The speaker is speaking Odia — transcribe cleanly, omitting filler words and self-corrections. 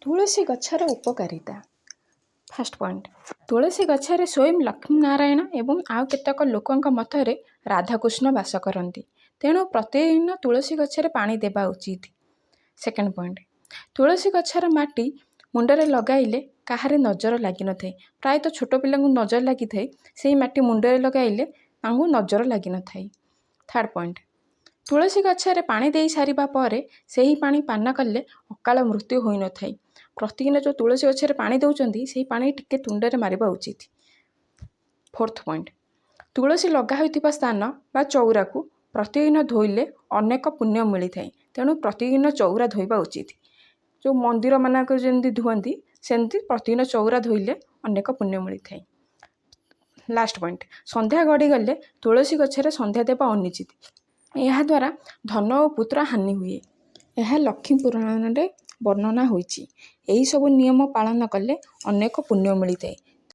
ତୁଳସୀ ଗଛର ଉପକାରିତା। ଫାର୍ଷ୍ଟ ପଏଣ୍ଟ, ତୁଳସୀ ଗଛରେ ସ୍ୱୟଂ ଲକ୍ଷ୍ମୀ ନାରାୟଣ ଏବଂ ଆଉ କେତେକ ଲୋକଙ୍କ ମତରେ ରାଧାକୃଷ୍ଣ ବାସ କରନ୍ତି। ତେଣୁ ପ୍ରତିଦିନ ତୁଳସୀ ଗଛରେ ପାଣି ଦେବା ଉଚିତ। ସେକେଣ୍ଡ ପଏଣ୍ଟ, ତୁଳସୀ ଗଛର ମାଟି ମୁଣ୍ଡରେ ଲଗାଇଲେ କାହାରି ନଜର ଲାଗିନଥାଏ। ପ୍ରାୟତଃ ଛୋଟ ପିଲାଙ୍କୁ ନଜର ଲାଗିଥାଏ, ସେହି ମାଟି ମୁଣ୍ଡରେ ଲଗାଇଲେ ତାଙ୍କୁ ନଜର ଲାଗିନଥାଏ। ଥାର୍ଡ଼ ପଏଣ୍ଟ, ତୁଳସୀ ଗଛରେ ପାଣି ଦେଇ ସାରିବା ପରେ ସେହି ପାଣି ପାନ କଲେ ଅକାଳ ମୃତ୍ୟୁ ହୋଇନଥାଏ। ପ୍ରତିଦିନ ଯେଉଁ ତୁଳସୀ ଗଛରେ ପାଣି ଦେଉଛନ୍ତି ସେହି ପାଣି ଟିକେ ତୁଣ୍ଡରେ ମାରିବା ଉଚିତ। ଫୋର୍ଥ ପଏଣ୍ଟ, ତୁଳସୀ ଲଗା ହୋଇଥିବା ସ୍ଥାନ ବା ଚଉରାକୁ ପ୍ରତିଦିନ ଧୋଇଲେ ଅନେକ ପୁଣ୍ୟ ମିଳିଥାଏ। ତେଣୁ ପ୍ରତିଦିନ ଚଉରା ଧୋଇବା ଉଚିତ। ଯେଉଁ ମନ୍ଦିର ମାନଙ୍କରେ ଯେମିତି ଧୁଅନ୍ତି ସେମିତି ପ୍ରତିଦିନ ଚଉରା ଧୋଇଲେ ଅନେକ ପୁଣ୍ୟ ମିଳିଥାଏ। ଲାଷ୍ଟ ପଏଣ୍ଟ, ସନ୍ଧ୍ୟା ଗଡ଼ିଗଲେ ତୁଳସୀ ଗଛରେ ସନ୍ଧ୍ୟା ଦେବା ଅନୁଚିତ। ଏହାଦ୍ୱାରା ଧନ ଓ ପୁତ୍ର ହାନି ହୁଏ। ଏହା ଲକ୍ଷ୍ମୀ ପୁରାଣରେ ବର୍ଣ୍ଣନା ହୋଇଛି। ଏହିସବୁ ନିୟମ ପାଳନ କଲେ ଅନେକ ପୁଣ୍ୟ ମିଳିଥାଏ।